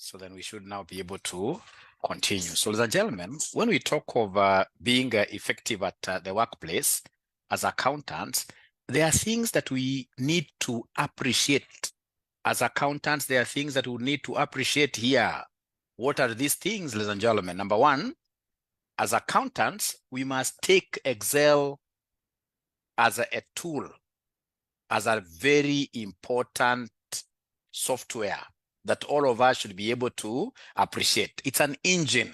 So then we should now be able to continue. So ladies and gentlemen, when we talk of being effective at the workplace as accountants, there are things that we need to appreciate. As accountants, there are things that we need to appreciate here. What are these things, ladies and gentlemen? Number one, as accountants, we must take Excel as a tool, as a very important software that all of us should be able to appreciate. It's an engine.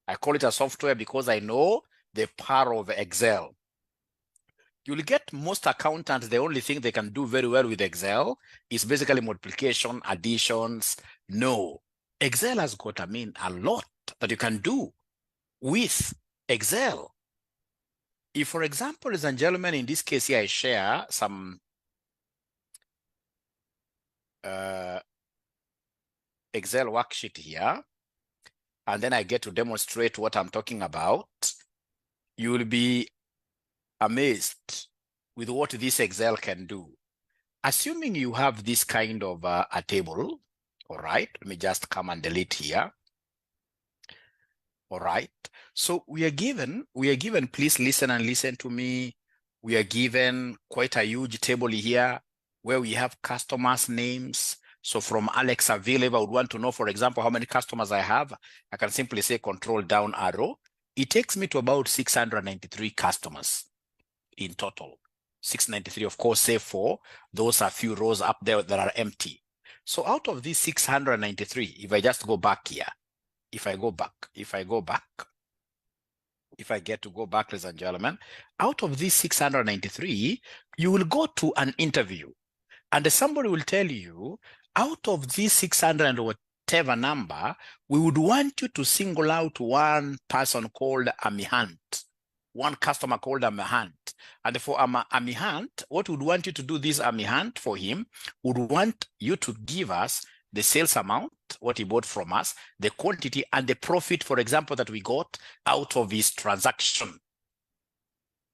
I call it a software because I know the power of Excel. You'll get most accountants, the only thing they can do very well with Excel is basically multiplication, additions. No, Excel has got, a lot that you can do with Excel. If, for example, ladies and gentlemen, in this case here, I share some Excel worksheet here, and then I get to demonstrate what I'm talking about, you will be amazed with what this Excel can do. Assuming you have this kind of a table, all right, let me just come and delete here. All right, so we are given, please listen and listen to me. We are given quite a huge table here where we have customers' names. So from Alex available, I would want to know, for example, how many customers I have. I can simply say control down arrow. It takes me to about 693 customers in total. 693, of course, save for those are few rows up there that are empty. So out of these 693, if I just go back here, if I get to go back, ladies and gentlemen, out of these 693, you will go to an interview and somebody will tell you, out of these 600 and whatever number, we would want you to single out one person called Amihant, one customer called Amihant. And for Amihant, what we would want you to do this Amihant for him, would want you to give us the sales amount, what he bought from us, the quantity, and the profit, for example, that we got out of his transaction.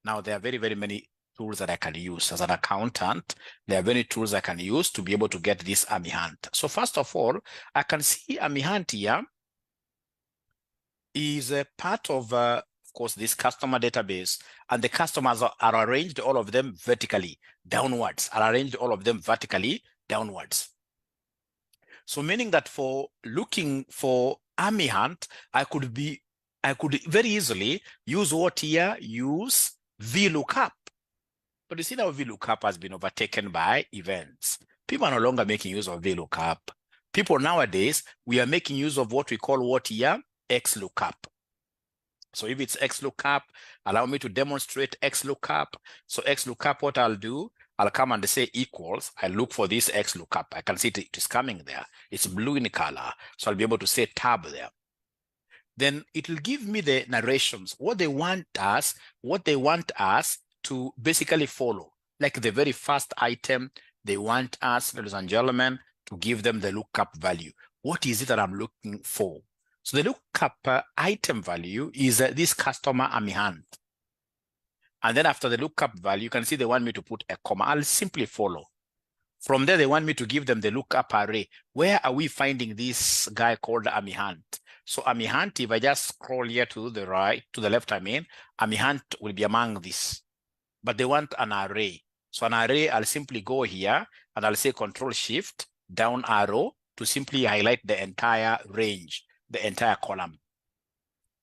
Now, there are very, very many tools that I can use as an accountant. There are many tools I can use to be able to get this Amihant. So first of all, I can see Amihant here is a part of course, this customer database, and the customers are arranged, all of them vertically downwards, So meaning that for looking for Amihant, I could very easily use what here? Use VLOOKUP. But you see now VLOOKUP has been overtaken by events. People are no longer making use of VLOOKUP. People nowadays, we are making use of what we call what here? XLOOKUP. So if it's XLOOKUP, allow me to demonstrate XLOOKUP. So XLOOKUP, what I'll do, I'll come and say equals. I look for this XLOOKUP. I can see it is coming there. It's blue in color. So I'll be able to say tab there. Then it will give me the narrations, what they want us to basically follow. Like the very first item, they want us, ladies and gentlemen, to give them the lookup value. What is it that I'm looking for? So the lookup item value is this customer Amihant. And then after the lookup value, you can see they want me to put a comma. I'll simply follow. From there, they want me to give them the lookup array. Where are we finding this guy called Amihant? So Amihant, if I just scroll here to the right, to the left, Amihant will be among this. But they want an array. So an array, I'll simply go here and I'll say Control Shift down arrow to simply highlight the entire range, the entire column.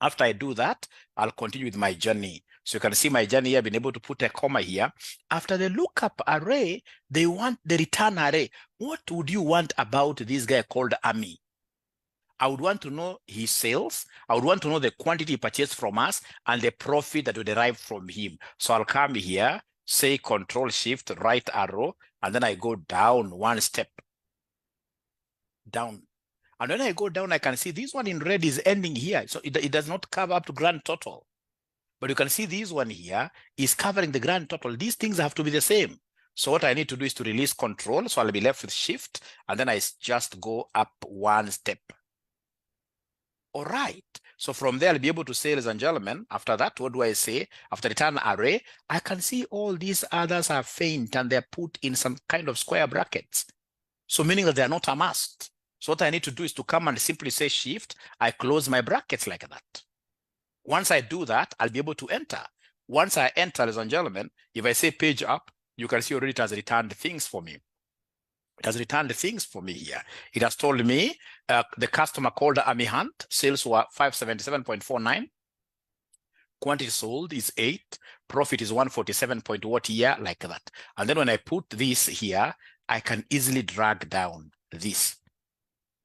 After I do that, I'll continue with my journey. So you can see my journey here, being able to put a comma here. After the lookup array, they want the return array. What would you want about this guy called Ami? I would want to know his sales. I would want to know the quantity he purchased from us and the profit that we derive from him. So I'll come here, say Control Shift, right arrow, and then I go down one step. Down. And when I go down, I can see this one in red is ending here. So it does not cover up to grand total. But you can see this one here is covering the grand total. These things have to be the same. So what I need to do is to release Control. So I'll be left with Shift, and then I just go up one step. All right. So from there, I'll be able to say, ladies and gentlemen, after that, what do I say? After return array, I can see all these others are faint and they're put in some kind of square brackets. So meaning that they're not a must. So what I need to do is to come and simply say shift. I close my brackets like that. Once I do that, I'll be able to enter. Once I enter, ladies and gentlemen, if I say page up, you can see already it has returned things for me. It has returned things for me here. It has told me the customer called Amy Hunt, sales were 577.49. Quantity sold is 8. Profit is 147 point what here, like that. And then when I put this here, I can easily drag down this.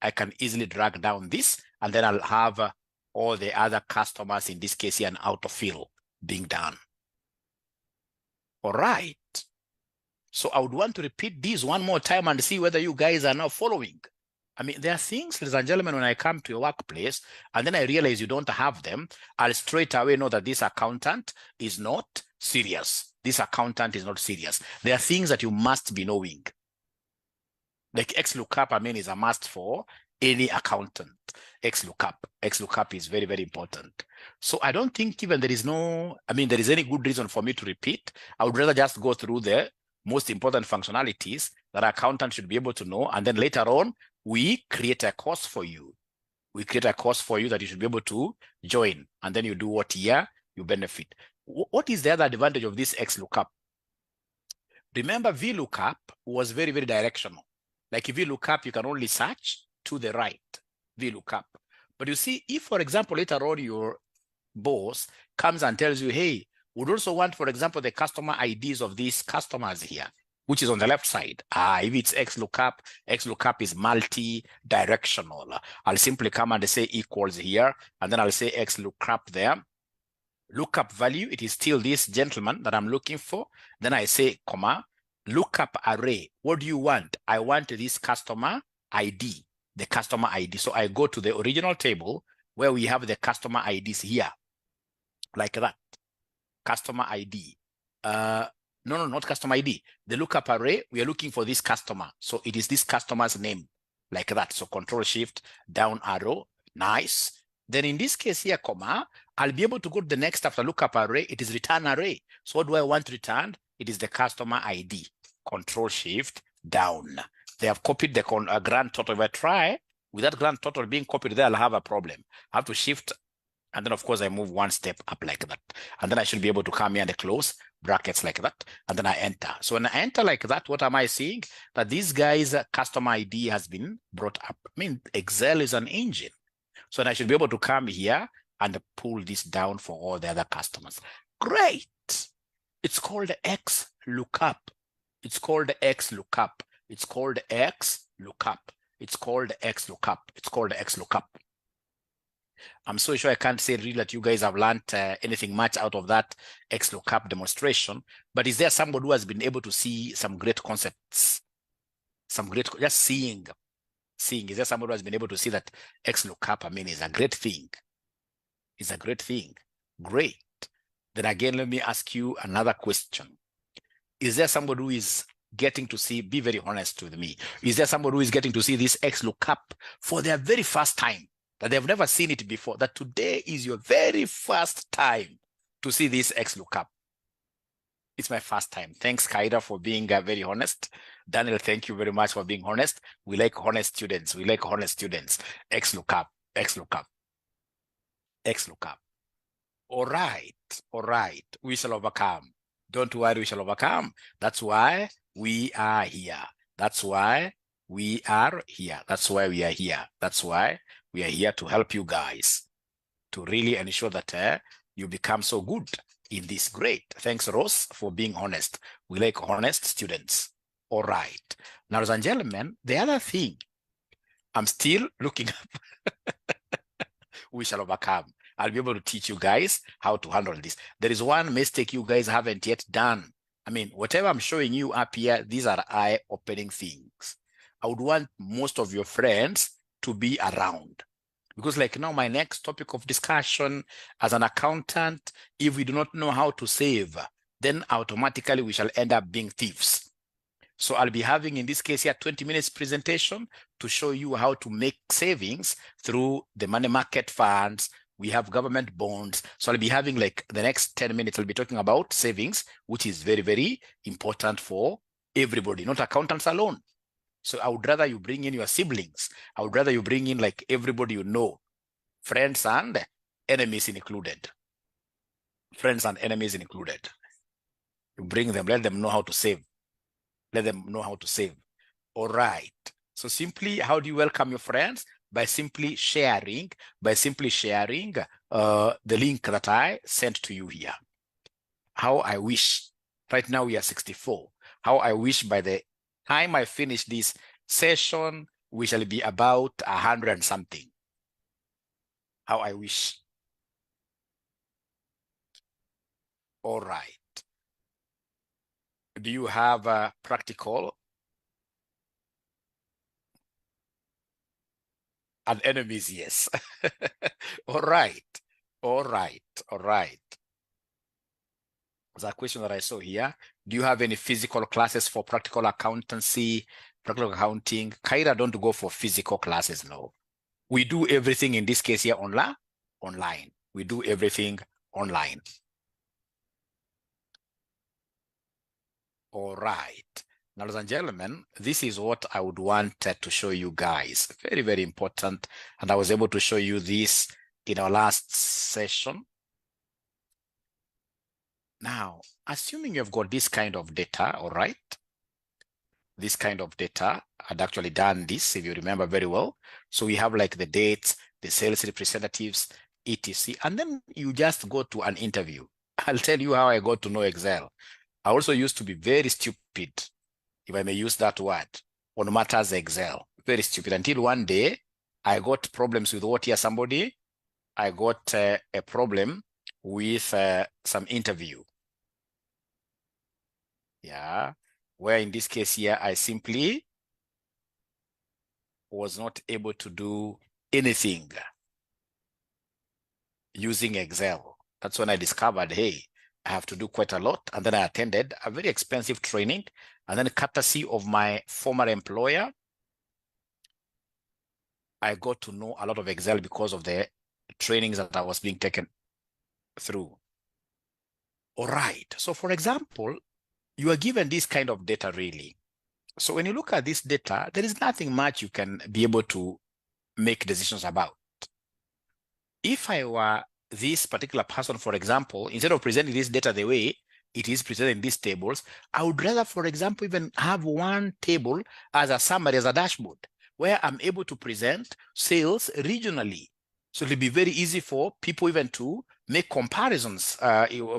I can easily drag down this, and then I'll have all the other customers, in this case here, an autofill being done. All right. So I would want to repeat this one more time and see whether you guys are now following. I mean, there are things, ladies and gentlemen, when I come to your workplace and then I realize you don't have them, I'll straight away know that this accountant is not serious. This accountant is not serious. There are things that you must be knowing. Like XLOOKUP, I mean, is a must for any accountant. XLOOKUP is very, very important. So I don't think even there is any good reason for me to repeat. I would rather just go through the most important functionalities that accountants should be able to know. And then later on, we create a course for you. We create a course for you that you should be able to join. And then you do what here, you benefit. What is the other advantage of this XLOOKUP? Remember, VLOOKUP was very, very directional. Like if you look up, you can only search to the right, VLOOKUP. But you see, if, for example, later on your boss comes and tells you, hey, would also want, for example, the customer IDs of these customers here, which is on the left side. If it's XLOOKUP is multi-directional. I'll simply come and say equals here, and then I'll say XLOOKUP there. Lookup value, it is still this gentleman that I'm looking for. Then I say, comma, lookup array. What do you want? I want this customer ID, the customer ID. So I go to the original table where we have the customer IDs here, like that. Customer ID. No, not customer ID. The lookup array, we are looking for this customer. So it is this customer's name, like that. So Control Shift, down arrow, nice. Then in this case here, comma, I'll be able to go to the next after lookup array. It is return array. So what do I want returned? It is the customer ID. Control Shift, down. They have copied the grand total. If I try, with that grand total being copied there, I'll have a problem. I have to shift, and then of course I move one step up like that. And then I should be able to come here and close brackets like that. And then I enter. So when I enter like that, what am I seeing? That this guy's customer ID has been brought up. I mean, Excel is an engine. So then I should be able to come here and pull this down for all the other customers. Great. It's called XLOOKUP. It's called XLOOKUP. It's called XLOOKUP. It's called XLOOKUP. It's called XLOOKUP. I'm so sure I can't say really that you guys have learned anything much out of that XLOOKUP demonstration, but is there somebody who has been able to see some great concepts? Just seeing. Is there somebody who has been able to see that XLOOKUP, I mean, is a great thing? It's a great thing. Great. Then again, let me ask you another question. Is there somebody who is getting to see, be very honest with me, is there somebody who is getting to see this XLOOKUP for their very first time, that they've never seen it before, that today is your very first time to see this XLOOKUP? It's my first time. Thanks, Kaida, for being very honest. Daniel, thank you very much for being honest. We like honest students. We like honest students. XLOOKUP, XLOOKUP, XLOOKUP. All right. We shall overcome. Don't worry, we shall overcome. That's why we are here. That's why we are here. That's why we are here. That's why we are here to help you guys to really ensure that you become so good in this. Great. Thanks, Rose, for being honest. We like honest students. All right. Now, ladies and gentlemen, the other thing, I'm still looking up. We shall overcome. I'll be able to teach you guys how to handle this. There is one mistake you guys haven't yet done. I mean, whatever I'm showing you up here, these are eye-opening things. I would want most of your friends to be around. Because like now, my next topic of discussion as an accountant, if we do not know how to save, then automatically we shall end up being thieves. So I'll be having, in this case here, 20 minutes presentation to show you how to make savings through the money market funds. We have government bonds. So I'll be having like the next 10 minutes, I'll be talking about savings, which is very, very important for everybody, not accountants alone. So I would rather you bring in your siblings. I would rather you bring in like everybody you know, friends and enemies included. Friends and enemies included. You bring them, let them know how to save. Let them know how to save. All right. So simply, how do you welcome your friends? By simply sharing the link that I sent to you here. How I wish, right now we are 64. How I wish by the time I finish this session, we shall be about 100 and something. How I wish. All right. Do you have a practical and enemies? Yes. All right. All right. All right. There's a question that I saw here. Do you have any physical classes for practical accountancy, practical accounting? Kaira don't go for physical classes, no. We do everything in this case here online. We do everything online. All right. Now, ladies and gentlemen, this is what I would want to show you guys. Very, very important. And I was able to show you this in our last session. Now, assuming you've got this kind of data, all right? This kind of data, I'd actually done this, if you remember very well. So we have like the dates, the sales representatives, etc. And then you just go to an interview. I'll tell you how I got to know Excel. I also used to be very stupid, if I may use that word, on matters Excel. Very stupid, until one day I got problems with what here, somebody, I got a problem with some interview. Yeah, where in this case here, I simply was not able to do anything using Excel. That's when I discovered, hey, I have to do quite a lot. And then I attended a very expensive training. And then courtesy of my former employer, I got to know a lot of Excel because of the trainings that I was being taken through. All right. So for example, you are given this kind of data really. So when you look at this data, there is nothing much you can be able to make decisions about. If I were this particular person, for example, instead of presenting this data the way it is presented in these tables, I would rather, for example, even have one table as a summary, as a dashboard, where I'm able to present sales regionally. So it'll be very easy for people even to make comparisons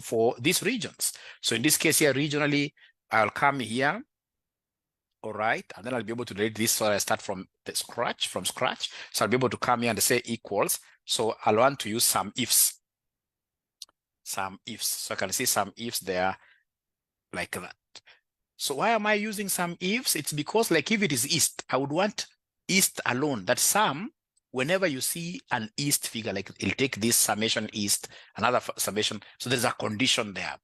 for these regions. So in this case here, regionally, I'll come here. All right, and then I'll be able to delete this. So I start from scratch. So I'll be able to come here and say equals. So I'll want to use some ifs. So I can see some ifs there like that. So why am I using some ifs? It's because like if it is east, I would want east alone. That sum, whenever you see an east figure, like it'll take this summation east, another summation. So there's a condition there.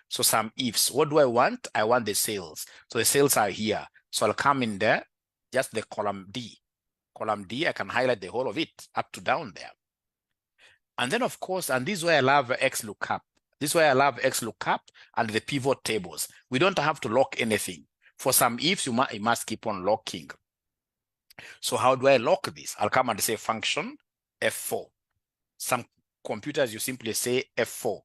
So some ifs. What do I want? I want the sales. So the sales are here. So I'll come in there, just the column D. Column D, I can highlight the whole of it up to down there. And then of course, and this is why I love XLOOKUP. This is why I love XLOOKUP and the pivot tables. We don't have to lock anything. For some ifs, you must keep on locking. So how do I lock this? I'll come and say function F4. Some computers, you simply say F4.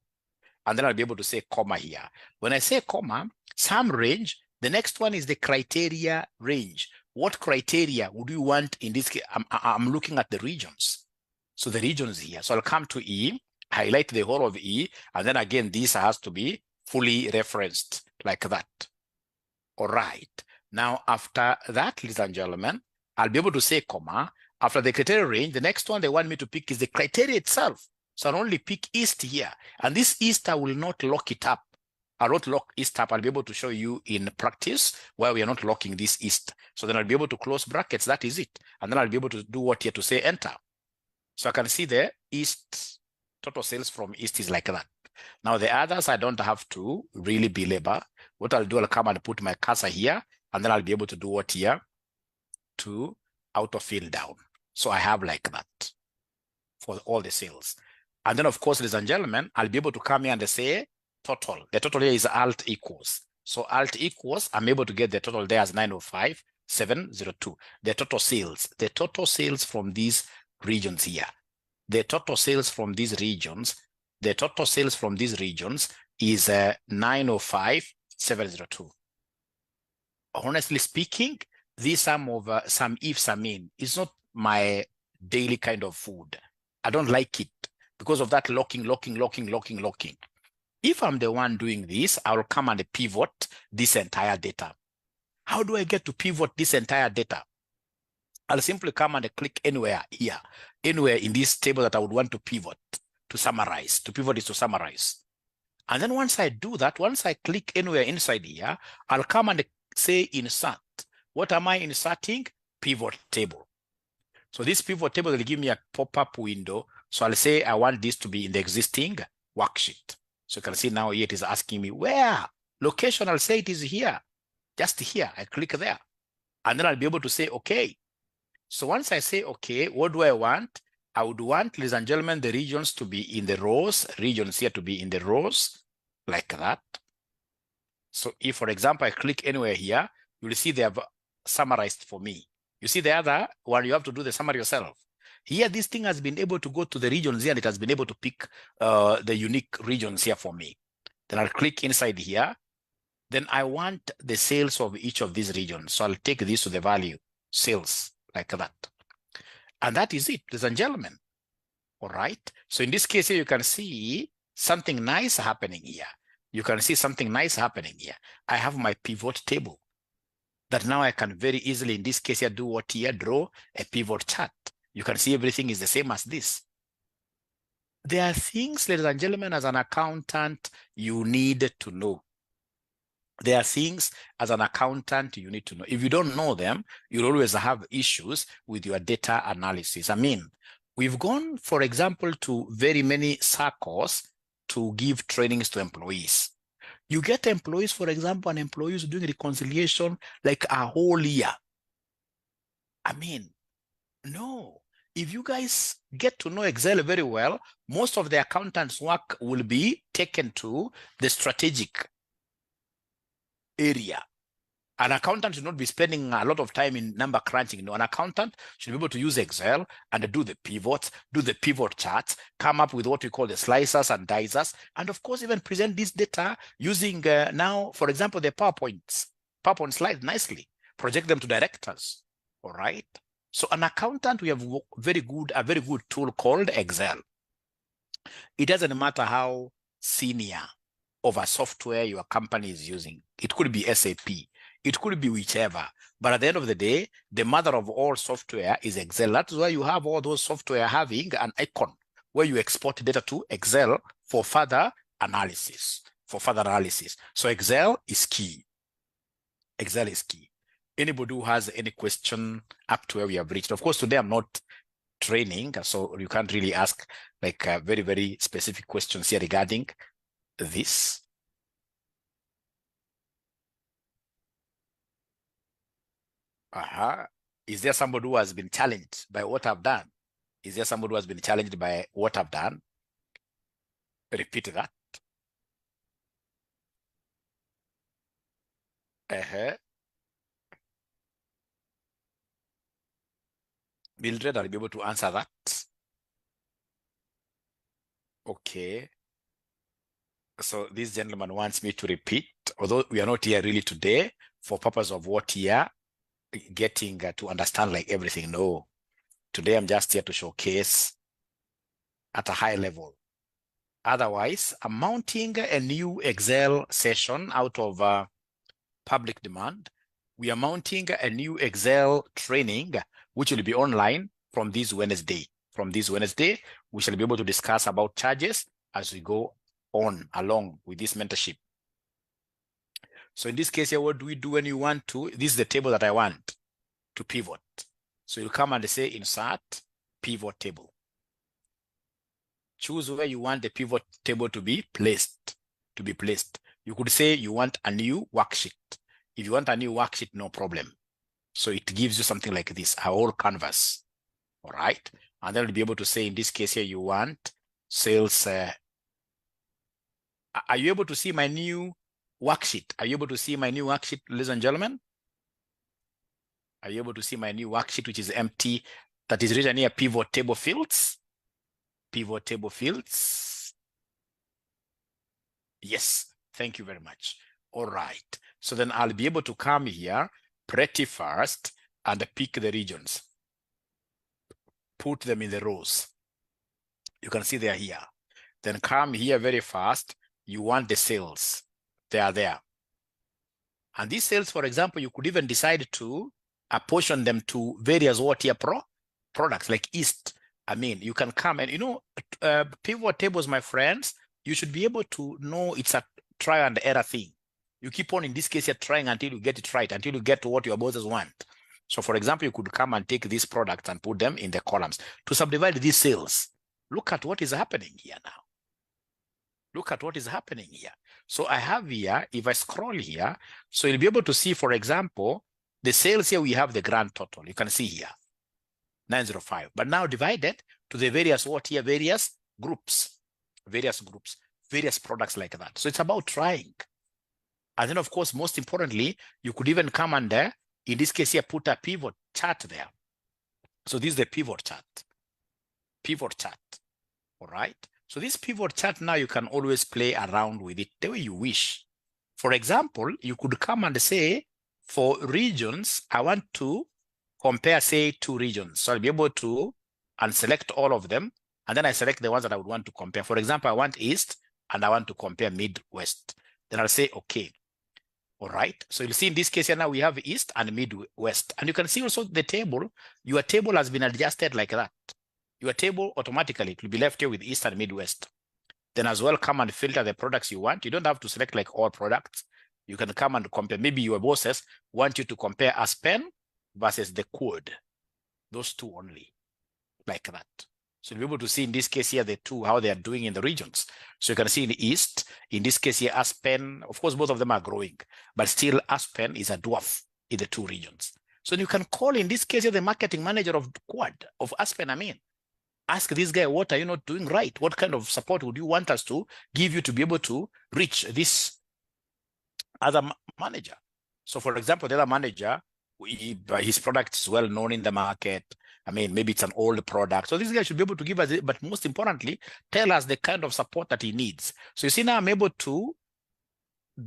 And then I'll be able to say comma here. When I say comma, some range, the next one is the criteria range. What criteria would you want in this case? I'm looking at the regions. So the regions here. So I'll come to E, highlight the whole of E, and then again, this has to be fully referenced like that. All right. Now, after that, ladies and gentlemen, I'll be able to say comma. After the criteria range, the next one they want me to pick is the criteria itself. So I'll only pick east here. And this east, I will not lock it up. I'll not lock east up. I'll be able to show you in practice where we are not locking this east. So then I'll be able to close brackets. That is it. And then I'll be able to do what here to say enter. So I can see the east, total sales from east is like that. Now the others, I don't have to really belabor. What I'll do, I'll come and put my cursor here, and then I'll be able to do what here to auto fill down. So I have like that for all the sales. And then of course, ladies and gentlemen, I'll be able to come here and say total. The total here is alt equals. So alt equals, I'm able to get the total there as 905. 702. The total sales from these regions here. The total sales from these regions is 905,702. Honestly speaking, this sum of some ifs, I mean, is not my daily kind of food. I don't like it because of that locking. If I'm the one doing this, I will come and pivot this entire data. How do I get to pivot this entire data? I'll simply come and click anywhere here, anywhere in this table that I would want to pivot, to summarize. To pivot is to summarize. And then once I do that, once I click anywhere inside here, I'll come and say insert. What am I inserting? Pivot table. So this pivot table will give me a pop-up window. So I'll say I want this to be in the existing worksheet. So you can see now here it is asking me where. Location, I'll say it is here. Just here. I click there. And then I'll be able to say okay. So once I say okay, what do I want? I would want, ladies and gentlemen, the regions to be in the rows, regions here to be in the rows, like that. So if, for example, I click anywhere here, you will see they have summarized for me. You see the other one, you have to do the summary yourself. Here, this thing has been able to go to the regions here, and it has been able to pick the unique regions here for me. Then I'll click inside here. Then I want the sales of each of these regions. So I'll take this to the value, sales, like that. And that is it, ladies and gentlemen. All right. So in this case here, you can see something nice happening here. You can see something nice happening here. I have my pivot table that now I can very easily, in this case here, do what here, draw a pivot chart. You can see everything is the same as this. There are things, ladies and gentlemen, as an accountant, you need to know. There are things as an accountant you need to know. If you don't know them, you'll always have issues with your data analysis. I mean, we've gone, for example, to very many circles to give trainings to employees. You get employees, for example, an employee is doing reconciliation like a whole year. I mean, no. If you guys get to know Excel very well, most of the accountants' work will be taken to the strategic area. An accountant should not be spending a lot of time in number crunching. No, an accountant should be able to use Excel and do the pivots, do the pivot charts, come up with what we call the slicers and dicers, and of course, even present this data using now, for example, the PowerPoint slides nicely, project them to directors. All right. So an accountant, we have a very good tool called Excel. It doesn't matter how senior of a software your company is using. It could be SAP. It could be whichever. But at the end of the day, the mother of all software is Excel. That's why you have all those software having an icon where you export data to Excel for further analysis. So Excel is key. Excel is key. Anybody who has any question up to where we have reached. Of course, today I'm not training, so you can't really ask like very, very specific questions here regarding this. Is there somebody who has been challenged by what I've done? Is there somebody who has been challenged by what I've done? Repeat that. Mildred, I'll be able to answer that. Okay. So this gentleman wants me to repeat, although we are not here really today for purpose of what here, getting to understand like everything. No, today I'm just here to showcase at a high level. Otherwise, I'm mounting a new Excel session out of public demand. We are mounting a new Excel training, which will be online from this Wednesday. From this Wednesday, we shall be able to discuss about charges as we go on along with this mentorship. So in this case here, what do we do when you want to? This is the table that I want to pivot. So you'll come and say insert pivot table. Choose where you want the pivot table to be placed. You could say you want a new worksheet. If you want a new worksheet, no problem. So it gives you something like this, a whole canvas. All right. And then you'll be able to say in this case here, you want sales. Are you able to see my new worksheet? Are you able to see my new worksheet, ladies and gentlemen? Are you able to see my new worksheet, which is empty, that is written here, pivot table fields? Pivot table fields. Yes, thank you very much. All right. So then I'll be able to come here pretty fast and pick the regions. Put them in the rows. You can see they are here. Then come here very fast. You want the sales. They are there. And these sales, for example, you could even decide to apportion them to various what-tier products like East. I mean, you can come and, you know, pivot tables, my friends, you should be able to know it's a try and error thing. You keep on, in this case, you're trying until you get it right, until you get to what your bosses want. So, for example, you could come and take these products and put them in the columns to subdivide these sales. Look at what is happening here now. Look at what is happening here. So I have here, if I scroll here, so you'll be able to see, for example, the sales here, we have the grand total. You can see here, 905. But now divided to the various what here, various groups, various products like that. So it's about trying. And then, of course, most importantly, you could even come under, in this case here, put a pivot chart there. So this is the pivot chart. Pivot chart. All right. So this pivot chart now, you can always play around with it the way you wish. For example, you could come and say, for regions, I want to compare, say, 2 regions. So I'll be able to unselect all of them. And then I select the ones that I would want to compare. For example, I want East and I want to compare Midwest. Then I'll say, okay. All right. So you'll see in this case here now we have East and Midwest. And you can see also the table. Your table has been adjusted like that. Your table automatically, it will be left here with East and Midwest. Then as well, come and filter the products you want. You don't have to select like all products. You can come and compare. Maybe your bosses want you to compare Aspen versus the Quad. Those 2 only, like that. So you'll be able to see in this case here, the 2, how they are doing in the regions. So you can see in the East, in this case here, Aspen, of course, both of them are growing, but still Aspen is a dwarf in the 2 regions. So you can call, in this case here, the marketing manager of Quad, of Aspen, I mean. Ask this guy, what are you not doing right? What kind of support would you want us to give you to be able to reach this other manager? So for example, the other manager, his product is well known in the market. I mean, maybe it's an old product. So this guy should be able to give us it, but most importantly, tell us the kind of support that he needs. So you see now I'm able to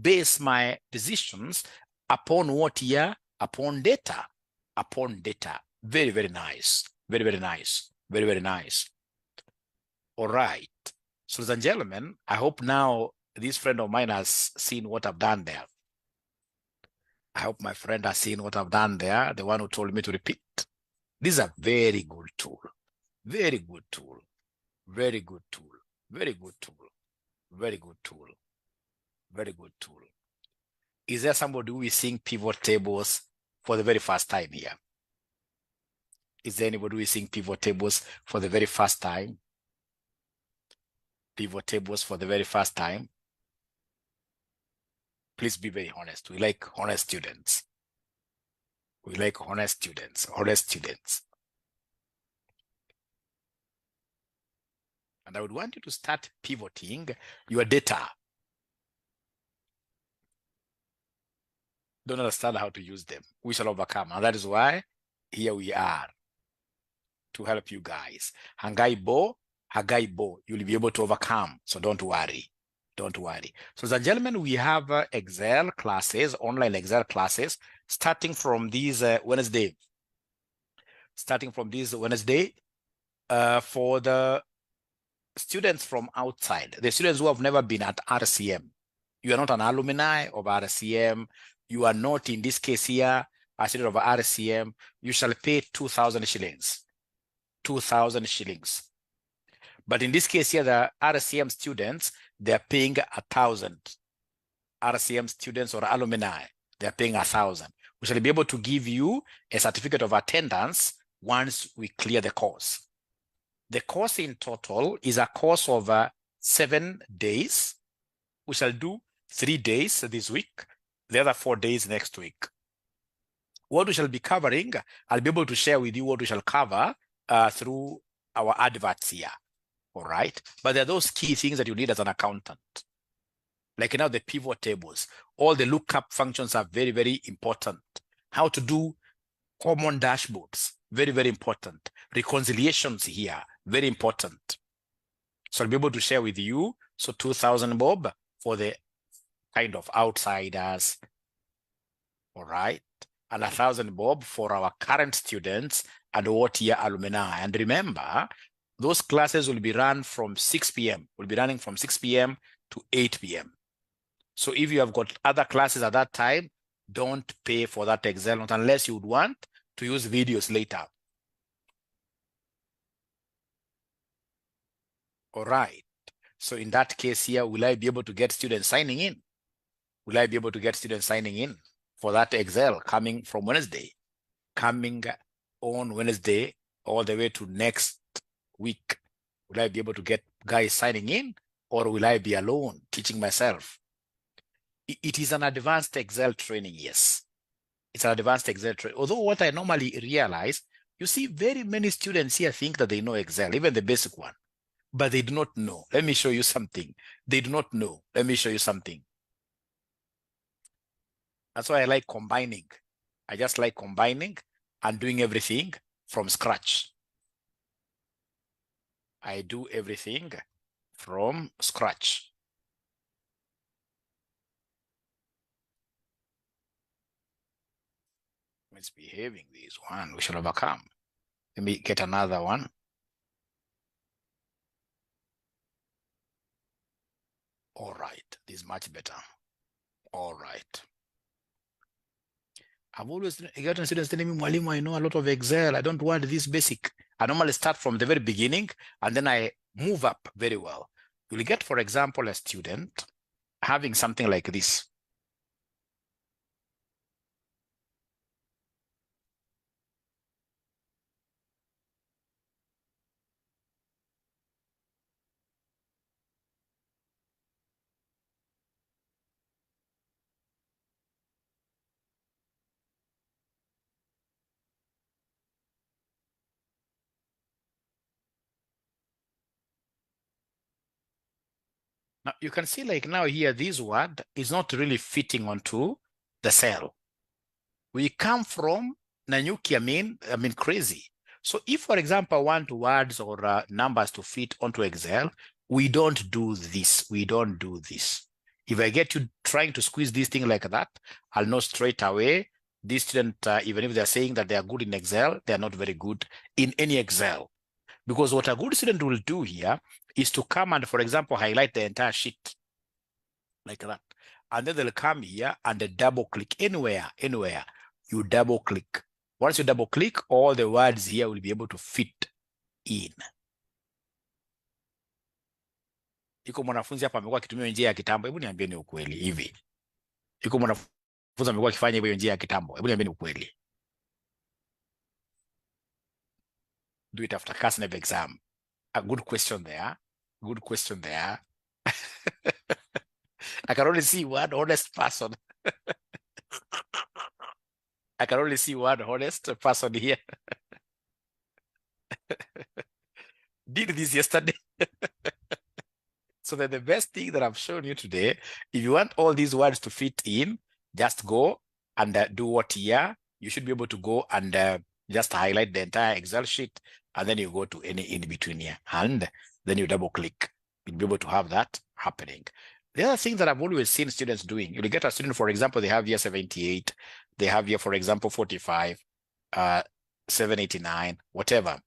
base my decisions upon what here? Upon data. Upon data. Very, very nice. Very, very nice. Very, very nice. All right. So, ladies and gentlemen, I hope now this friend of mine has seen what I've done there. I hope my friend has seen what I've done there, the one who told me to repeat. This is a very good tool. Very good tool. Very good tool. Very good tool. Very good tool. Very good tool. Is there somebody who is seeing pivot tables for the very first time here? Is there anybody who is seeing pivot tables for the very first time? Pivot tables for the very first time? Please be very honest. We like honest students. We like honest students, honest students. And I would want you to start pivoting your data. Don't understand how to use them. We shall overcome. And that is why here we are, to help you guys. Hagaibo, you'll be able to overcome. So don't worry. Don't worry. So, ladies and gentlemen, we have Excel classes, online Excel classes, starting from this Wednesday. Starting from this Wednesday, for the students from outside, the students who have never been at RCM. You are not an alumni of RCM. You are not, in this case here, a student of RCM. You shall pay 2,000 shillings. 2,000 shillings. But in this case here, the RCM students, they're paying 1,000. RCM students or alumni, they're paying 1,000. We shall be able to give you a certificate of attendance once we clear the course. The course in total is a course of 7 days. We shall do 3 days this week, the other 4 days next week. What we shall be covering, I'll be able to share with you what we shall cover through our adverts here. All right. But there are those key things that you need as an accountant. Like now the pivot tables, all the lookup functions are very, very important. How to do Common dashboards, very, very important. Reconciliations here, very important. So I'll be able to share with you. So 2,000 bob for the kind of outsiders, all right? And 1,000 bob for our current students and what year alumni. And remember, those classes will be run from 6 p.m. We'll be running from 6 p.m. to 8 p.m. So if you have got other classes at that time, don't pay for that Excel note unless you would want to use videos later. All right. So in that case here, will I be able to get students signing in? Will I be able to get students signing in for that Excel coming from Wednesday, coming on Wednesday all the way to next week? Will I be able to get guys signing in, or will I be alone teaching myself? It is an advanced Excel training, yes. It's an advanced Excel training. Although what I normally realize, you see very many students here think that they know Excel, even the basic one, but they do not know. Let me show you something. They do not know. Let me show you something. That's why I like combining. I just like combining and doing everything from scratch. I do everything from scratch. Misbehaving this one, we should overcome. Let me get another one. All right, this is much better. All right. I've always gotten students telling me, Mwalimu, I know a lot of Excel. I don't want this basic. I normally start from the very beginning and then I move up very well. You'll get, for example, a student having something like this. Now you can see like now here, this word is not really fitting onto the cell. We come from Nanyuki, I mean crazy. So if, for example, I want words or numbers to fit onto Excel, we don't do this. We don't do this. If I get you trying to squeeze this thing like that, I'll know straight away this student, even if they're saying that they are good in Excel, they're not very good in any Excel. Because what a good student will do here is to come and, for example, highlight the entire sheet like that. And then they'll come here and double click anywhere. You double click. Once you double click, all the words here will be able to fit in. Iko mwanafunzi hapa amekuwa akitumia njia ya kitambo. Hebu niambieni ukweli hivi. Iko mwanafunzi amekuwa akifanya hiyo njia ya kitambo. Hebu niambieni ukweli. Do it after KASNEB exam. A good question there. Good question there. I can only see one honest person. I can only see one honest person here. Did this yesterday. So that the best thing that I've shown you today, if you want all these words to fit in, just go and do what here. You should be able to go and just highlight the entire Excel sheet, and then you go to any in between here, and then you double click. You'll be able to have that happening. The other thing that I've always seen students doing, you'll get a student, for example, they have here 78, they have here, for example, 45, 789, whatever.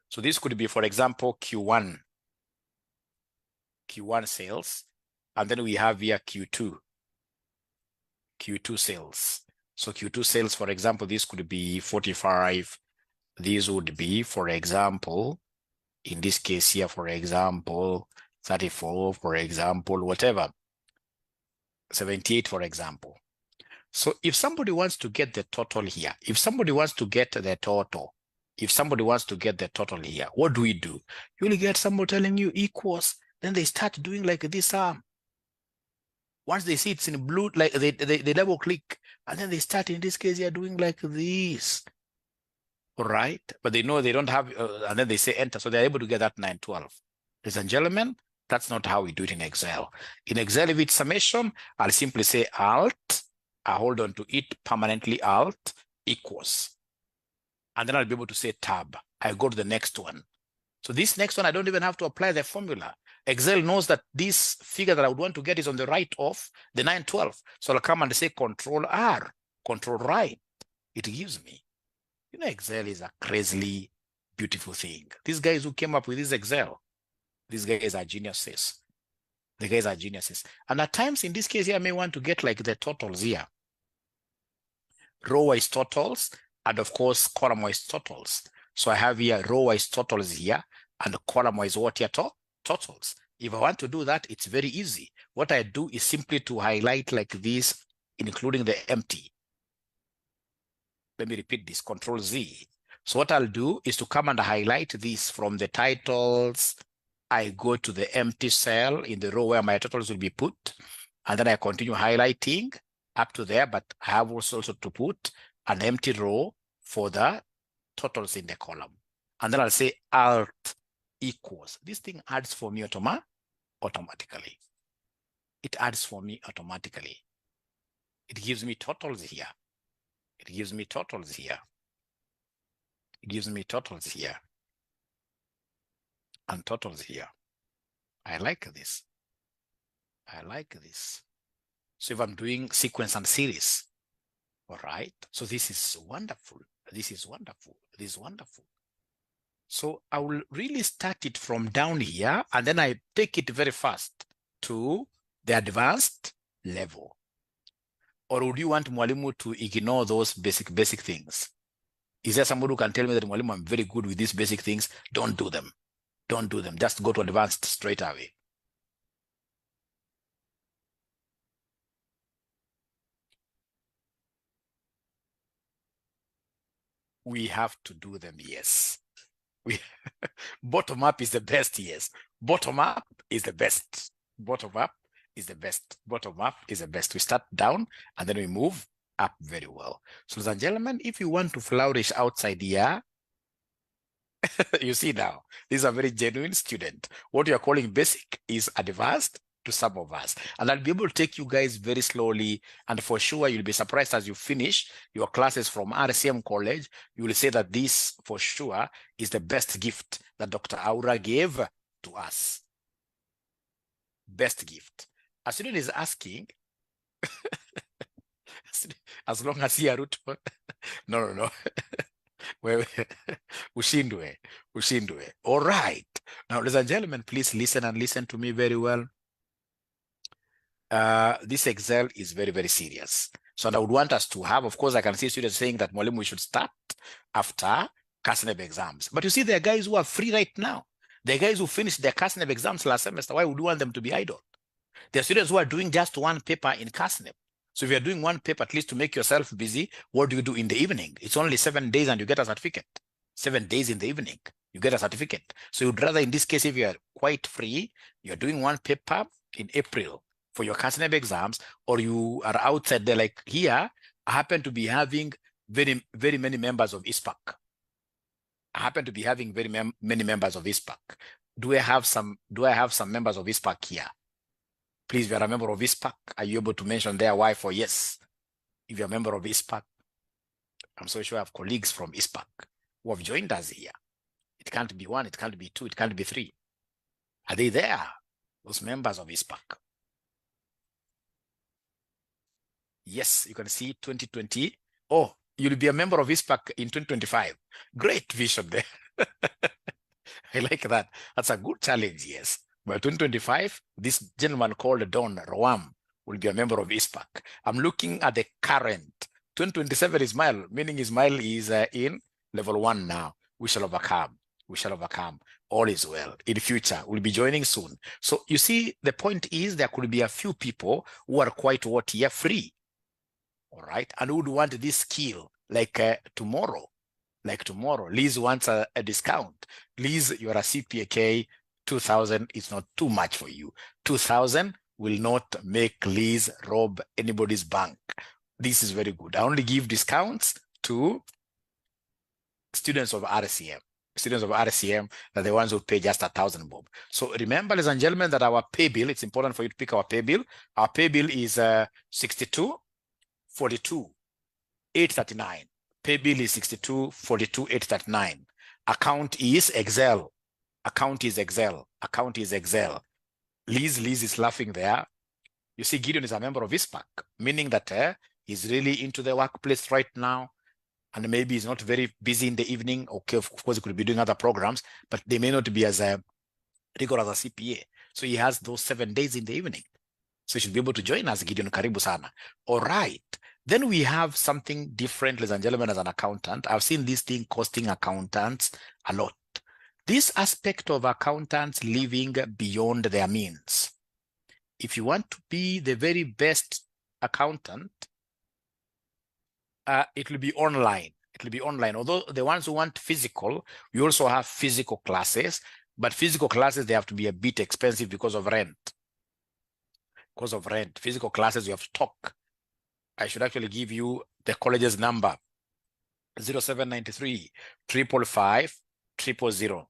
So this could be, for example, Q1 sales, and then we have here Q2 sales. So Q2 sales, for example, this could be 45. These would be, for example, in this case here, for example, 34, for example, whatever, 78, for example. So if somebody wants to get the total here, if somebody wants to get the total here, what do? You'll get somebody telling you equals, then they start doing like this arm. Once they see it's in blue, like they double click, and then they start, in this case, they are doing like this. All right, but they know they don't have, and then they say enter, so they're able to get that 912. Ladies and gentlemen, that's not how we do it in Excel. In Excel, if it's summation, I'll simply say Alt, I hold on to it permanently, Alt, equals. And then I'll be able to say tab. I go to the next one. So this next one, I don't even have to apply the formula. Excel knows that this figure that I would want to get is on the right of the 912. So I'll come and say Control R, Control right. It gives me. You know, Excel is a crazily beautiful thing. These guys who came up with this Excel, these guys are geniuses. The guys are geniuses. And at times in this case here, I may want to get like the totals here. Row-wise totals, and of course, column-wise totals. So I have here row-wise totals here, and column-wise what here totals. If I want to do that, it's very easy. What I do is simply to highlight like this, including the empty. Let me repeat this, Control Z. So what I'll do is to come and highlight this from the titles. I go to the empty cell in the row where my totals will be put, and then I continue highlighting up to there, but I have also to put an empty row for the totals in the column. And then I'll say Alt equals. This thing adds for me automatically. It adds for me automatically. It gives me totals here. It gives me totals here. It gives me totals here. And totals here. I like this. I like this. So if I'm doing sequence and series, all right. So this is wonderful. This is wonderful. This is wonderful. So I will really start it from down here, and then I take it very fast to the advanced level. Or would you want Mwalimu to ignore those basic things? Is there somebody who can tell me that Mwalimu, I'm very good with these basic things? Don't do them. Don't do them. Just go to advanced straight away. We have to do them, yes. Bottom up is the best, yes. Bottom up is the best. Bottom up is the best. Bottom up is the best. We start down and then we move up very well. So, ladies and gentlemen, if you want to flourish outside here, you see now, this is a very genuine student. What you are calling basic is advanced to some of us. And I'll be able to take you guys very slowly. And for sure, you'll be surprised as you finish your classes from RCM College. You will say that this, for sure, is the best gift that Dr. Aura gave to us. Best gift. A student is asking, as long as he are root. No. Ushindwe. All right. Now, ladies and gentlemen, please listen and listen to me very well. This Excel is very, very serious. So I would want us to have, of course, I can see students saying that Mwalimu, we should start after KASNEB exams. But you see, there are guys who are free right now. There are guys who finished their KASNEB exams last semester. Why would you want them to be idle? There are students who are doing just one paper in KASNEB. So if you're doing one paper, at least to make yourself busy, what do you do in the evening? It's only 7 days and you get a certificate. 7 days in the evening, you get a certificate. So you'd rather, in this case, if you're quite free, you're doing one paper in April for your KASNEB exams, or you are outside there, like here, I happen to be having very, very many members of ISPAC. I happen to be having very many members of ISPAC. Do I have some members of ISPAC here? Please, if you're a member of ISPAC, are you able to mention their wife or yes? If you're a member of ISPAC, I'm so sure I have colleagues from ISPAC who have joined us here. It can't be 1, it can't be 2, it can't be 3. Are they there? Those members of ISPAC. Yes, you can see 2020. Oh, you'll be a member of ISPAC in 2025. Great vision there. I like that. That's a good challenge, yes. By 2025, this gentleman called Don Roam will be a member of ISPAC. I'm looking at the current. 2027 Ismail, meaning Ismail is in level 1 now. We shall overcome. We shall overcome. All is well. In the future, we'll be joining soon. So you see, the point is there could be a few people who are quite free. All right. And who would want this skill like tomorrow. Like tomorrow. Liz wants a discount. Liz, you're a CPA 2,000 is not too much for you. 2,000 will not make Liz rob anybody's bank. This is very good. I only give discounts to students of RCM. Students of RCM are the ones who pay just 1,000 bob. So remember, ladies and gentlemen, that our pay bill, it's important for you to pick our pay bill. Our pay bill is 62, 42, 839. Pay bill is 62,42,839. Account is Excel. Account is Excel. Account is Excel. Liz is laughing there. You see, Gideon is a member of ISPAC, meaning that he's really into the workplace right now. And maybe he's not very busy in the evening. Okay, of course, he could be doing other programs, but they may not be as rigorous as a CPA. So he has those 7 days in the evening. So you should be able to join us, Gideon. Karibu sana. All right. Then we have something different, ladies and gentlemen, as an accountant. I've seen this thing costing accountants a lot. This aspect of accountants living beyond their means. If you want to be the very best accountant, it will be online. It will be online. Although the ones who want physical, we also have physical classes, but physical classes, they have to be a bit expensive because of rent. Because of rent. Physical classes, you have to talk. I should actually give you the college's number. 0793 555 000.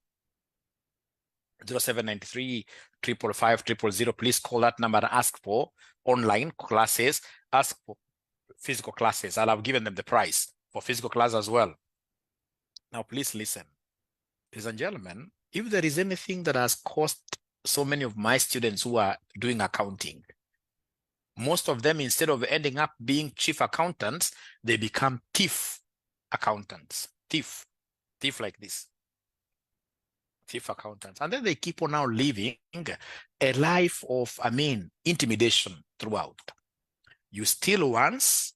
0793 555 000. Please call that number and ask for online classes. Ask for physical classes. I'll have given them the price for physical class as well. Now, please listen. Ladies and gentlemen, if there is anything that has cost so many of my students who are doing accounting, most of them, instead of ending up being chief accountants, they become thief accountants. Thief like this. Thief accountants. And then they keep on now living a life of, intimidation throughout. You steal once,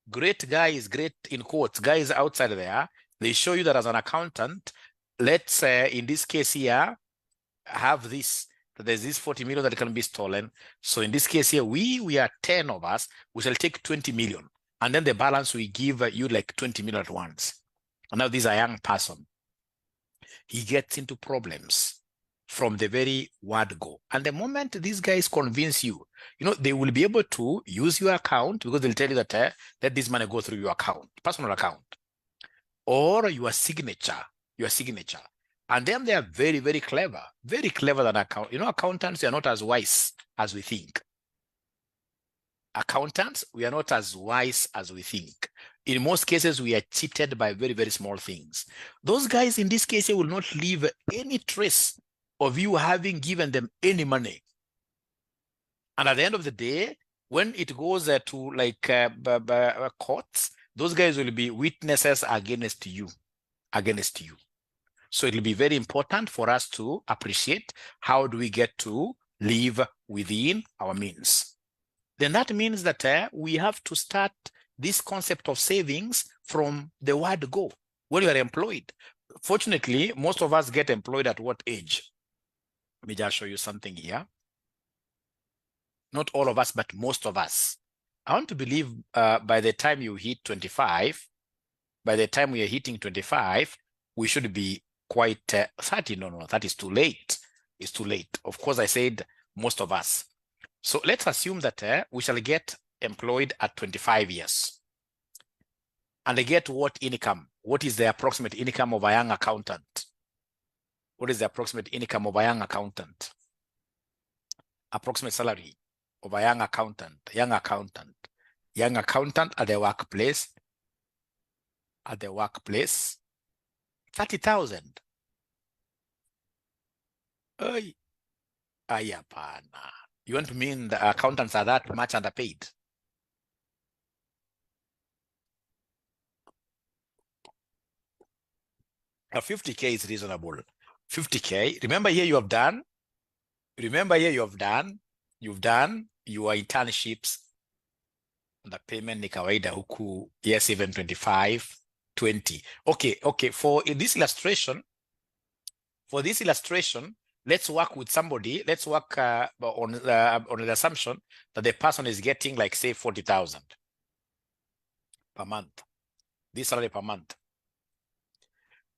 great guys, great in quotes, guys outside there, they show you that as an accountant, let's in this case here, have this, there's this 40 million that can be stolen. So in this case here, we are 10 of us, we shall take 20 million. And then the balance, we give you like 20 million at once. And now this is a young person. He gets into problems from the very word go. And the moment these guys convince you, they will be able to use your account because they'll tell you that let this money go through your account, personal account, or your signature. And then they are very, very clever than accountants are not as wise as we think. Accountants, we are not as wise as we think. In most cases, we are cheated by very, very small things. Those guys in this case will not leave any trace of you having given them any money. And at the end of the day, when it goes to like courts, those guys will be witnesses against you. So it will be very important for us to appreciate how do we get to live within our means. Then that means that we have to start this concept of savings from the word go, when you are employed. Fortunately, most of us get employed at what age? Let me just show you something here. Not all of us, but most of us. I want to believe by the time you hit 25, by the time we are hitting 25, we should be quite 30. No, that is too late. It's too late. Of course, I said most of us. So let's assume that we shall get employed at 25 years. And they get what income? What is the approximate income of a young accountant? What is the approximate income of a young accountant? Approximate salary of a young accountant. Young accountant at the workplace. 30,000. You want to mean the accountants are that much underpaid? Now 50K is reasonable. 50K. Remember here you have done your internships. The payment ni kawaida huku, yes, even 25, 20. Okay. For this illustration, let's work with somebody. Let's work on the assumption that the person is getting like say 40,000 per month. This salary per month.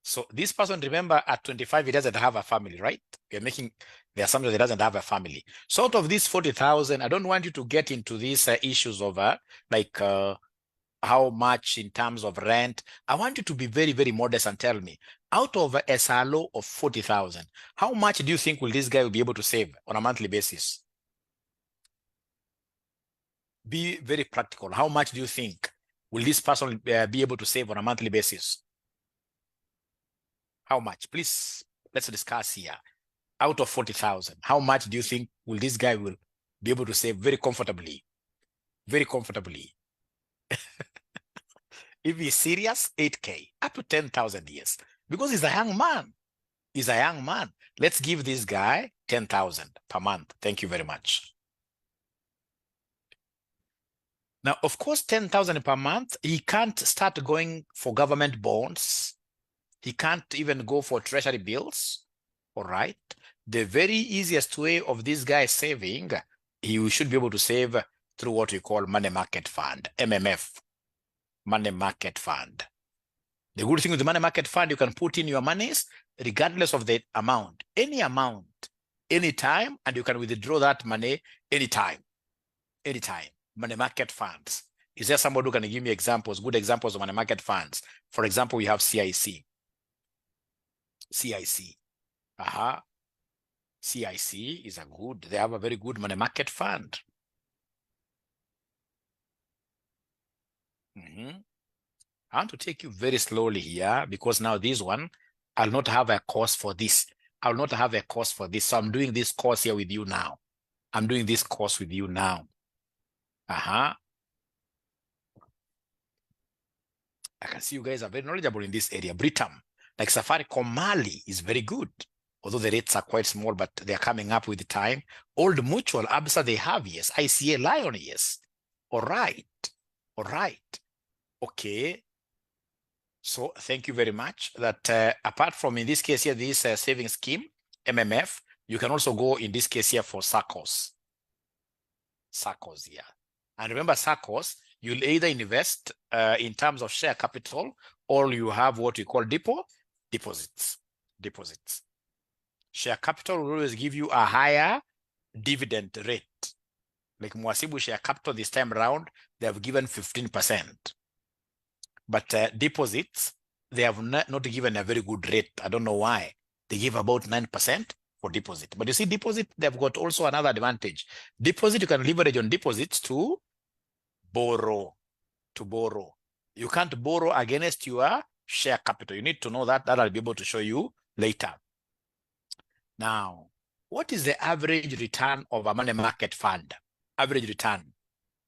So this person, remember, at 25, he doesn't have a family, right? We're making the assumption he doesn't have a family. So out of this 40,000, I don't want you to get into these issues of how much in terms of rent. I want you to be very, very modest and tell me, out of a salary of 40,000, how much do you think will this guy be able to save on a monthly basis? Be very practical. How much do you think? will this person be able to save on a monthly basis? How much? Please, let's discuss here. Out of 40,000, how much do you think will this guy will be able to save very comfortably? Very comfortably. If he's serious, 8K, up to 10,000 years. Because he's a young man. He's a young man. Let's give this guy 10,000 per month. Thank you very much. Now, of course, 10,000 per month, he can't start going for government bonds. He can't even go for treasury bills. All right. The very easiest way of this guy saving, he should be able to save through what we call money market fund, MMF, money market fund. The good thing with the money market fund, you can put in your monies regardless of the amount, any amount, anytime, and you can withdraw that money anytime, anytime. Money market funds. Is there somebody who can give me examples, good examples of money market funds? For example, we have CIC. CIC. CIC is they have a very good money market fund. I want to take you very slowly here because now this one, I'll not have a course for this. I'll not have a course for this. So I'm doing this course here with you now. I'm doing this course with you now. I can see you guys are very knowledgeable in this area. Britam, like Safaricom Mali is very good. Although the rates are quite small, but they're coming up with the time. Old Mutual, ABSA, they have, yes. ICA, Lion, yes. All right. All right. Okay. So thank you very much. That apart from, in this case here, this savings scheme, MMF, you can also go in this case here for SACCOs. SACCOs, yeah. And remember, SACCOs, you'll either invest in terms of share capital, or you have what we call deposits. Share capital will always give you a higher dividend rate. Like Mwasibu Share Capital this time around, they have given 15%. But deposits, they have not given a very good rate. I don't know why. They give about 9% for deposit. But you see, deposit, they've got also another advantage. Deposit, you can leverage on deposits to borrow. You can't borrow against your share capital. You need to know that. That I'll be able to show you later. Now, what is the average return of a money market fund? Average return.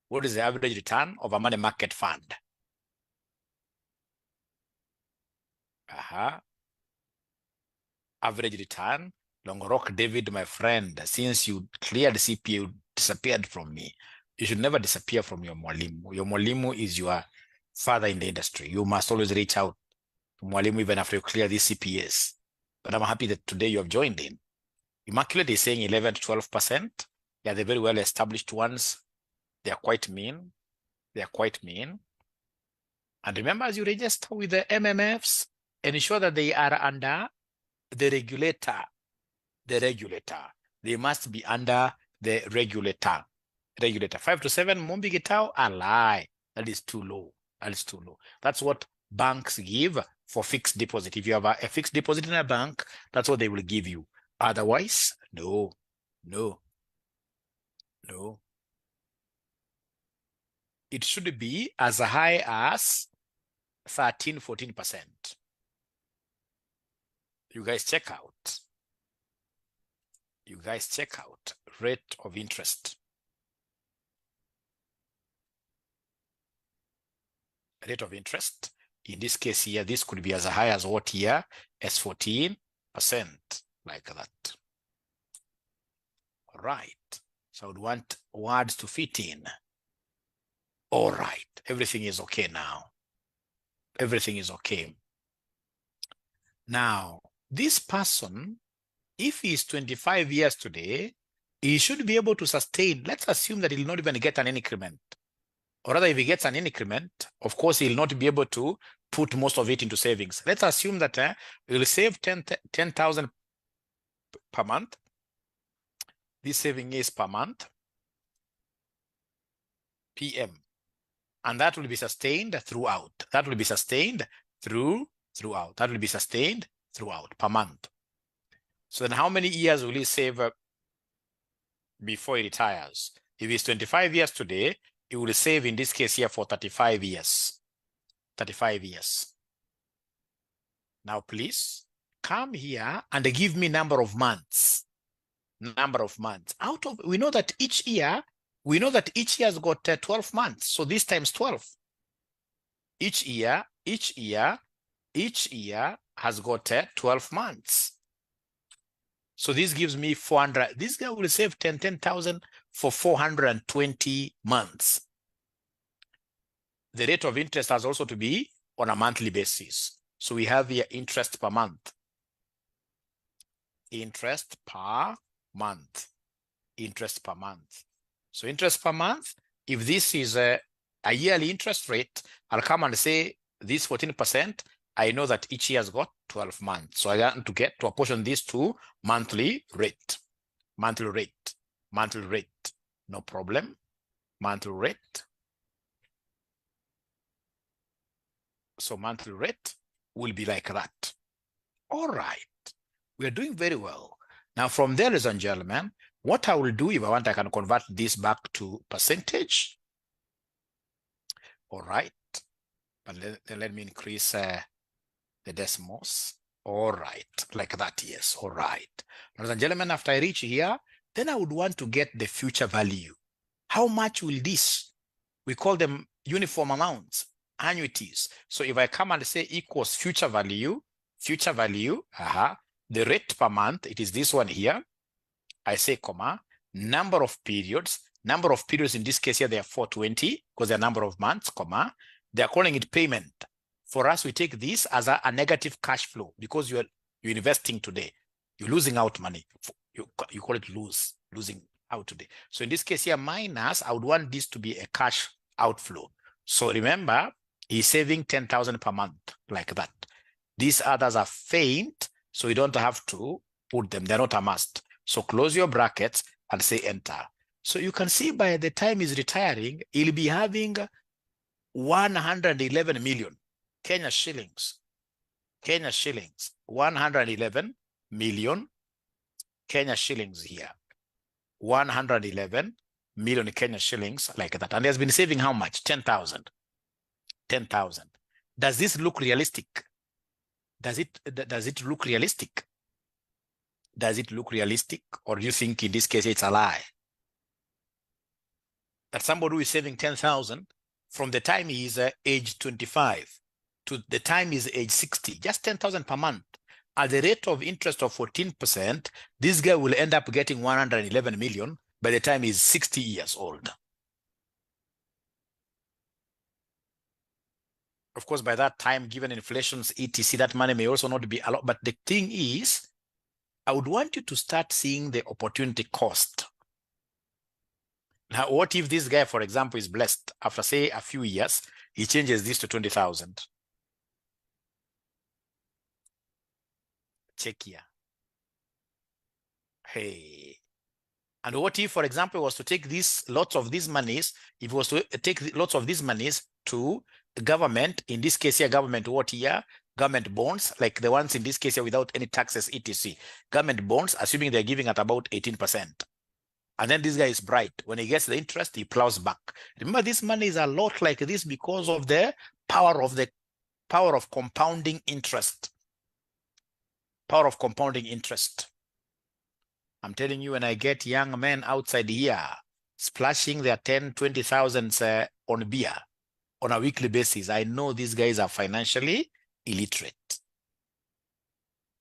What is the average return of a money market fund? Average return. Longorock David, my friend, since you cleared CPA, you disappeared from me. You should never disappear from your mwalimu. Your mwalimu is your father in the industry. You must always reach out to mwalimu even after you clear these CPAs. But I'm happy that today you have joined in. Immaculate is saying 11 to 12%. Yeah, they're very well established ones. They are quite mean. And remember, as you register with the MMFs, ensure that they are under the regulator. They must be under the regulator. 5 to 7, Mombi Gitao, a lie. That is too low. That's what banks give for fixed deposit. If you have a fixed deposit in a bank, that's what they will give you. Otherwise, no. It should be as high as 13, 14%. You guys check out. Rate of interest. In this case here, this could be as high as what here? As 14%, like that. All right. So I would want words to fit in. All right. Everything is okay now. Everything is okay. Now, this person, if he is 25 years today, he should be able to sustain. Let's assume that he'll not even get an increment. Or rather, if he gets an increment, of course, he'll not be able to put most of it into savings. Let's assume that he'll save 10,000 per month. This saving is per month, PM. And that will be sustained throughout. That will be sustained throughout per month. So then how many years will he save before he retires? If he's 25 years today, you will save in this case here for 35 years. 35 years. Now, please come here and give me number of months. Number of months. Out of, we know that each year has got 12 months. So this times 12. Each year has got 12 months. So this gives me 400. This guy will save 10,000 for 420 months. The rate of interest has also to be on a monthly basis. So we have here interest per month. Interest per month. Interest per month. So interest per month, if this is a yearly interest rate, I'll come and say this 14%, I know that each year has got 12 months. So I want to get to apportion this to monthly rate. Monthly rate. Monthly rate. No problem. Monthly rate. So monthly rate will be like that. All right. We are doing very well. Now from there, ladies and gentlemen, what I will do, if I want, I can convert this back to percentage. All right. But let me increase the decimals. All right. Like that, yes. All right. Ladies and gentlemen, after I reach here, then I would want to get the future value. How much will this? We call them uniform amounts, annuities. So if I come and say equals future value, the rate per month, it is this one here. I say, comma, number of periods in this case here, they are 420 because they're number of months, comma, they're calling it payment. For us, we take this as a negative cash flow because you're investing today. You're losing out money. You call it losing out today. So in this case here, minus, I would want this to be a cash outflow. So remember, he's saving 10,000 per month like that. These others are faint, so you don't have to put them. They're not a must. So close your brackets and say enter. So you can see by the time he's retiring, he'll be having 111 million Kenya shillings. 111 million Kenya shillings here. 111 million Kenya shillings like that. And he has been saving how much? 10,000. 10,000. Does this look realistic? Does it look realistic? Does it look realistic? Or do you think in this case it's a lie? That somebody who is saving 10,000 from the time he is age 25 to the time he is age 60, just 10,000 per month, at the rate of interest of 14%, this guy will end up getting 111 million by the time he's 60 years old. Of course, by that time, given inflation's etc., that money may also not be a lot. But the thing is, I would want you to start seeing the opportunity cost. Now, what if this guy, for example, is blessed after, say, a few years, he changes this to 20,000? Check here. Hey. And what if, for example, was to take lots of these monies, if it was to take lots of these monies to the government, in this case here, government what here? Government bonds, like the ones in this case here without any taxes, etc. Government bonds, assuming they're giving at about 18%. And then this guy is bright. When he gets the interest, he plows back. Remember, this money is a lot like this because of the power of compounding interest. Power of compounding interest. I'm telling you, when I get young men outside here splashing their 10, 20,000 on beer on a weekly basis, I know these guys are financially illiterate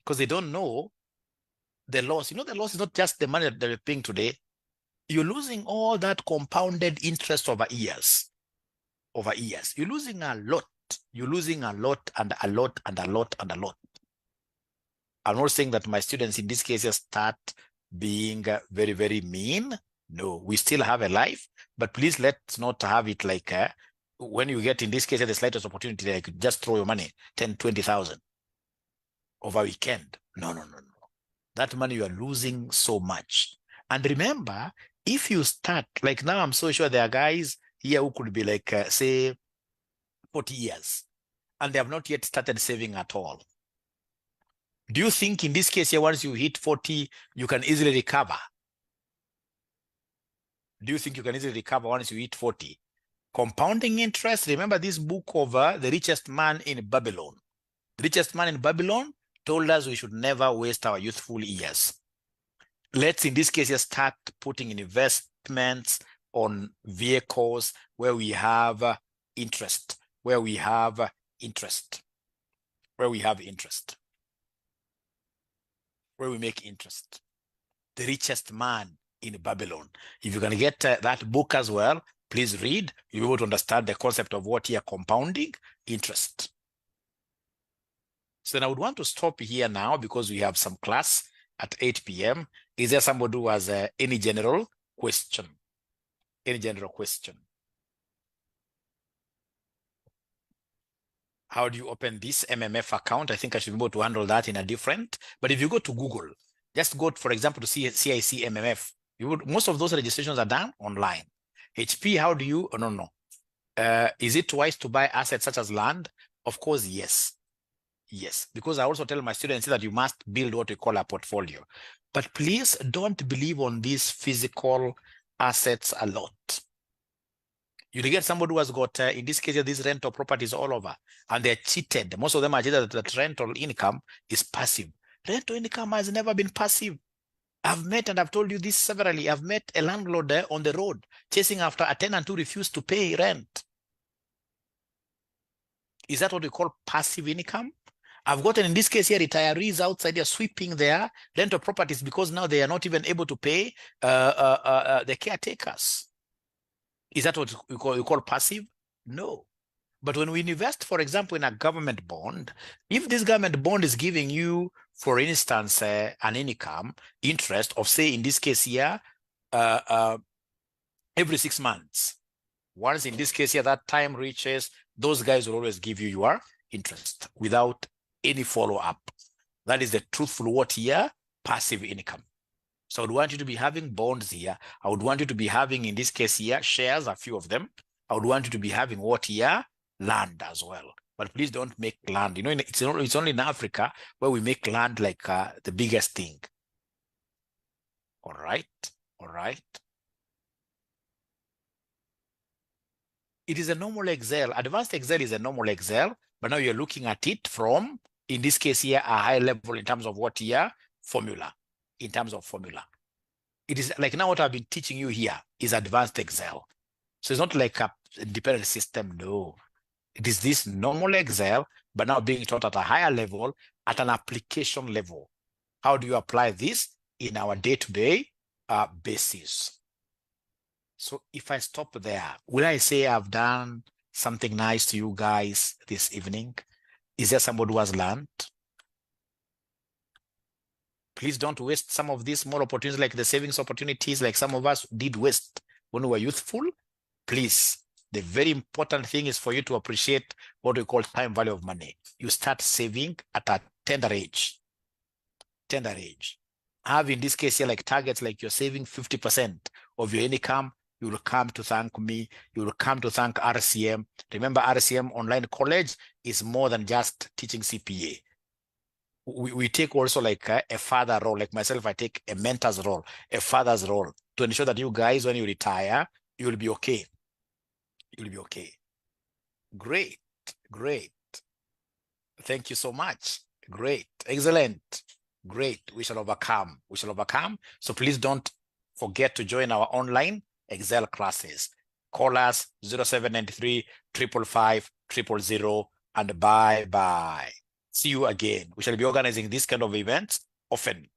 because they don't know the loss. You know, the loss is not just the money that they're paying today. You're losing all that compounded interest over years. Over years. You're losing a lot. You're losing a lot and a lot and a lot and a lot. I'm not saying that my students in this case start being very, very mean. No, we still have a life, but please let's not have it like when you get in this case the slightest opportunity, like just throw your money, 10, 20,000 over a weekend. No. That money you are losing so much. And remember, if you start, like now I'm so sure there are guys here who could be like, say, 40 years, and they have not yet started saving at all. Do you think in this case here, once you hit 40, you can easily recover? Do you think you can easily recover once you hit 40? Compounding interest. Remember this book of The Richest Man in Babylon. The richest man in Babylon told us we should never waste our youthful years. Let's, in this case, just start putting investments on vehicles where we have interest, where we make interest. The Richest Man in Babylon. If you can get that book as well, please read. You'll be able to understand the concept of what here compounding interest. So then I would want to stop here now because we have some class at 8 p.m. Is there somebody who has any general question? Any general question? How do you open this MMF account? I think I should be able to handle that in a different. But if you go to Google, just go, for example, to see CIC MMF. Most of those registrations are done online. HP, how do you? Oh, no. Is it wise to buy assets such as land? Of course, yes. Yes, because I also tell my students that you must build what we call a portfolio. But please don't believe on these physical assets a lot. You get somebody who has got, in this case, these rental properties all over, and they're cheated. Most of them are cheated that rental income is passive. Rental income has never been passive. I've met, and I've told you this severally, I've met a landlord there on the road chasing after a tenant who refused to pay rent. Is that what we call passive income? I've gotten, in this case here, retirees outside there sweeping their rental properties because now they are not even able to pay the caretakers. Is that what you call passive? No. But when we invest, for example, in a government bond, if this government bond is giving you, for instance, an income interest of, say, in this case here, every 6 months, once in this case here that time reaches, those guys will always give you your interest without any follow-up. That is the truthful what here? Passive income. So I would want you to be having bonds here. I would want you to be having, in this case here, shares, a few of them. I would want you to be having what here? Land as well. But please don't make land. You know, it's only in Africa where we make land like the biggest thing. All right. It is a normal Excel. Advanced Excel is a normal Excel, but now you're looking at it from, in this case here, a high level in terms of what here? Formula. In terms of formula. It is like now what I've been teaching you here is advanced Excel. So it's not like a independent system, no. It is this normal Excel, but now being taught at a higher level, at an application level. How do you apply this in our day-to-day basis? So if I stop there, will I say I've done something nice to you guys this evening? Is there somebody who has learned? Please don't waste some of these small opportunities, like the savings opportunities, like some of us did waste when we were youthful. Please, the very important thing is for you to appreciate what we call time value of money. You start saving at a tender age. Have, in this case here, like targets, like you're saving 50% of your income. You will come to thank me. You will come to thank RCM. Remember, RCM Online College is more than just teaching CPA. We take also like a father role, like myself, I take a mentor's role, a father's role, to ensure that you guys, when you retire, you will be okay. You'll be okay. Great. Thank you so much. Great. Excellent. Great. We shall overcome. So please don't forget to join our online Excel classes. Call us 0793 555 000, and bye-bye. See you again. We shall be organizing this kind of events often.